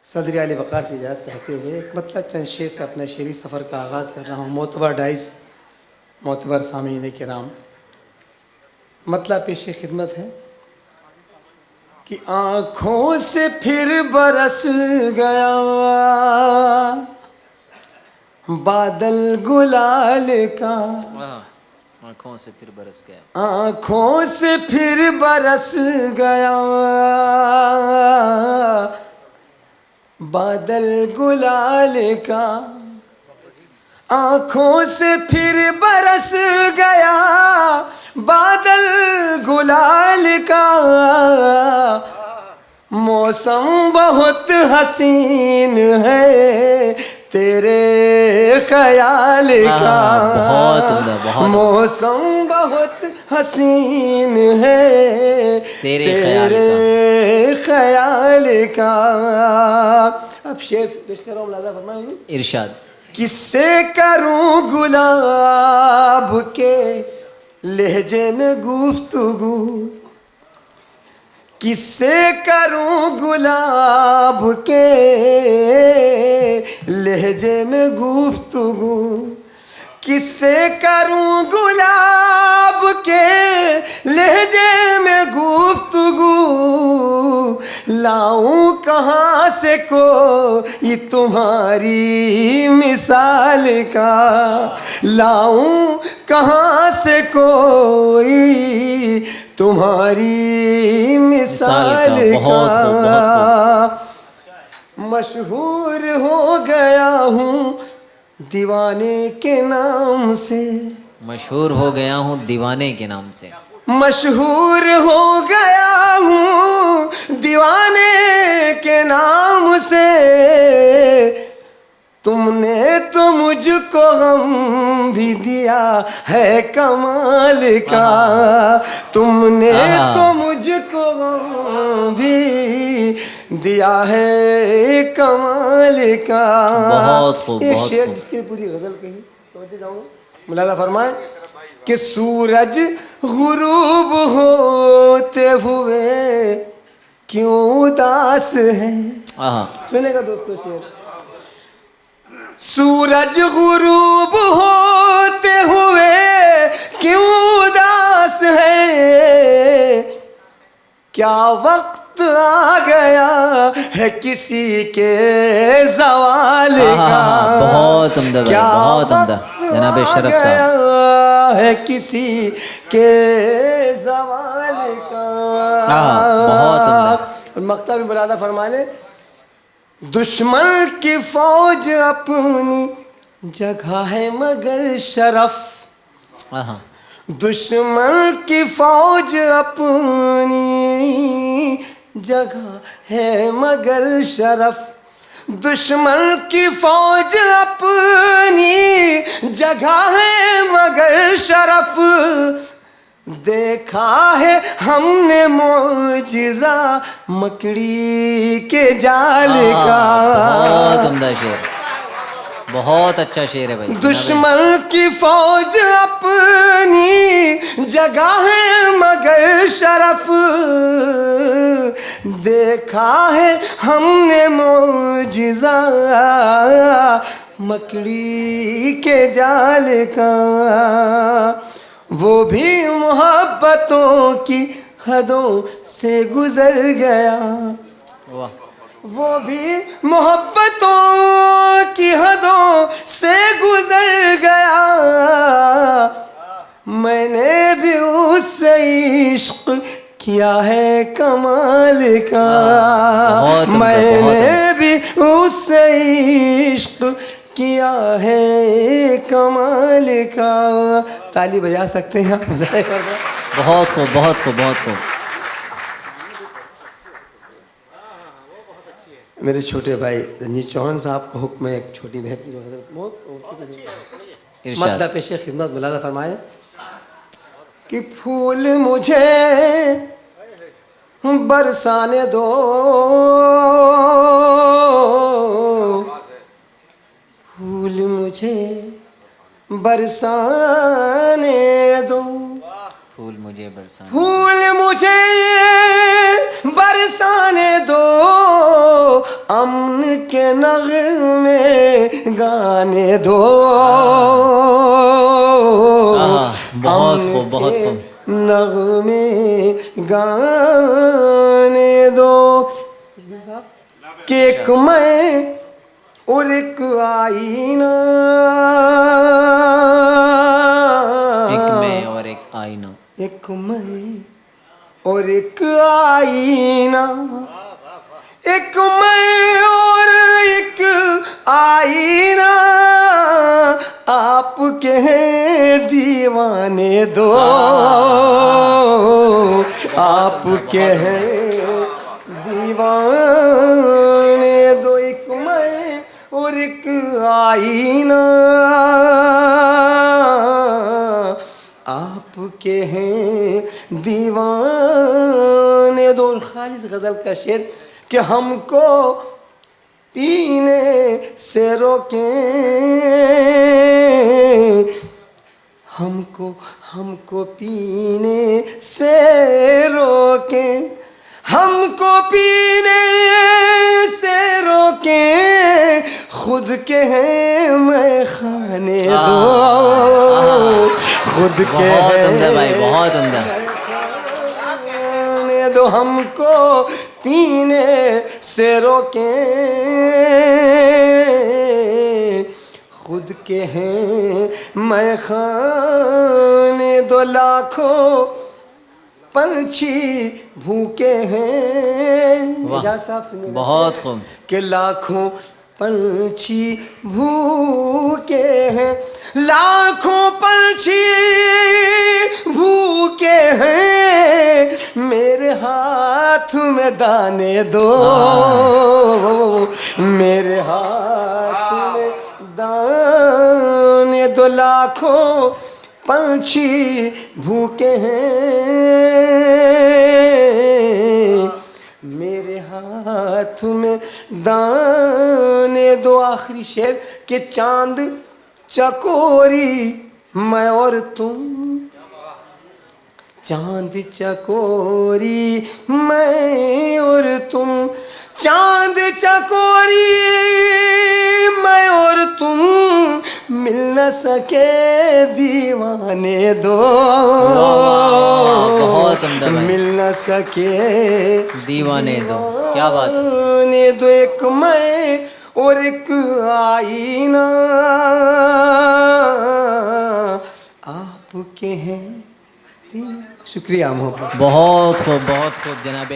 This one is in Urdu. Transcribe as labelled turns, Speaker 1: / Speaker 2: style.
Speaker 1: صدر علی وقار سے اجازت چاہتے ہوئے ایک مطلب چند شعر سے اپنے شعری سفر کا آغاز کر رہا ہوں۔ معتبر ڈائز، معتبر سامعین کرام، مطلب پیش خدمت ہے کہ آنکھوں سے پھر برس گیا بادل گلال کا،
Speaker 2: آنکھوں سے پھر برس گیا،
Speaker 1: آنکھوں سے پھر برس گیا بادل گلال کا، آنکھوں سے پھر برس گیا بادل گلال کا، موسم بہت حسین ہے تیرے خیال کا، موسم بہت حسین ہے تیرے خیال کا۔ اب شعر پیش کر رہا ہوں، ملاحظہ فرمائیں۔
Speaker 2: ارشاد۔
Speaker 1: کس سے کروں گلاب کے لہجے میں گفتگو، کس سے کروں گلاب کے لہجے میں گفتگو، کس سے کروں گلاب کے لہجے میں گفتگو، لاؤں کہاں سے کوئی تمہاری مثال کا، لاؤں کہاں سے کوئی تمہاری مثال کا، مشہور ہو گیا ہوں دیوانے کے نام سے،
Speaker 2: مشہور ہو گیا ہوں دیوانے کے نام سے،
Speaker 1: مشہور ہو گیا ہوں دیوانے کے نام سے، تم نے تو مجھ کو غم بھی دیا ہے کمال کا، تم نے تو مجھ کو غم بھی دیا ہے کمال کا۔ ایک شعر جس کی پوری غزل کہی توجہ جاؤں، ملاحظہ فرمائیں کہ سورج غروب ہوتے ہوئے کیوں اداس ہے، سنے گا دوستو شعر، سورج غروب ہوتے ہوئے کیوں اداس ہے، کیا وقت آ گیا ہے کسی کے زوال کا،
Speaker 2: بہت عمدہ، بہت عمدہ جناب شرف صاحب،
Speaker 1: ہے کسی کے زوال کا،
Speaker 2: بہت عمدہ۔
Speaker 1: مقطع بھی ملاحظہ فرما لیں، دشمن کی فوج اپنی جگہ ہے مگر شرف، دشمن کی فوج اپنی جگہ ہے مگر شرف، دشمن کی فوج اپنی جگہ ہے مگر شرف، دیکھا ہے ہم نے معجزہ مکڑی کے جال کا،
Speaker 2: بہت عمدہ شعر، بہت اچھا شعر ہے بھائی۔
Speaker 1: دشمن کی فوج اپنی جگہ ہے مگر شرف، دیکھا ہے ہم نے معجزہ مکڑی کے جال کا، وہ بھی محبتوں کی حدوں سے گزر گیا، وہ بھی محبتوں کی حدوں سے گزر گیا، میں نے بھی اس سے عشق کیا ہے کمال کا، میں نے بھی اس سے عشق کیا ہے کمال کا۔ تالی بجا سکتے ہیں آپ؟
Speaker 2: بہت خوب، بہت خوب، بہت خوب۔
Speaker 1: میرے چھوٹے بھائی رنجیت چوہان صاحب کو حکم ہے ایک چھوٹی بہن کی مطلب پیش خدمت ملاحظہ فرمائیں کہ پھول مجھے برسانے دو، پھول مجھے برسانے دو،
Speaker 2: پھول مجھے برسانے،
Speaker 1: پھول مجھے برسانے دو، امن کے نغمے گانے دو
Speaker 2: بہت خوب بہت خوب
Speaker 1: نغمے گانے دو کہ ایک میں اور ایک آئینہ
Speaker 2: ایک میں اور ایک آئینہ
Speaker 1: ایک میں اور ایک آئینہ ایک میں اور ایک آئینہ آپ کے ہیں دیوانے دو آپ کے ہیں دیوانے دو ایک میں اور ایک آئینہ آپ کے ہیں دیوانے دو. خالص غزل کا شعر کہ ہم کو پینے سے روکیں ہم کو پینے سے روکیں ہم کو پینے سے روکیں خود کے ہیں میں خانے دو خود کے
Speaker 2: بہت عمدہ بھائی بہت عمدہ
Speaker 1: دو ہم کو پینے سے روکیں خود کے ہیں میں خانے دو لاکھوں پنچھی بھوکے ہیں
Speaker 2: بہت خوب
Speaker 1: کہ لاکھوں پنچھی بھوکے ہیں لاکھوں پنچھی بھوکے ہیں میرے ہاتھ میں دانے دو میرے ہاتھ میں دانے دو لاکھوں پنچھی بھوکے ہیں میرے ہاتھ میں دانے دو. آخری شعر کہ چاند چکوری میں اور تم چاند چکوری میں اور تم چاند چکوری میں اور تم مل نہ سکے دیوانے دو
Speaker 2: بہت عمدہ بھائی
Speaker 1: مل نہ سکے
Speaker 2: دیوانے دو کیا بات ہے
Speaker 1: دیوانے دو ایک میں اور ایک آئینہ آپ کے ہیں. شکریہ محبت
Speaker 2: بہت خوب جناب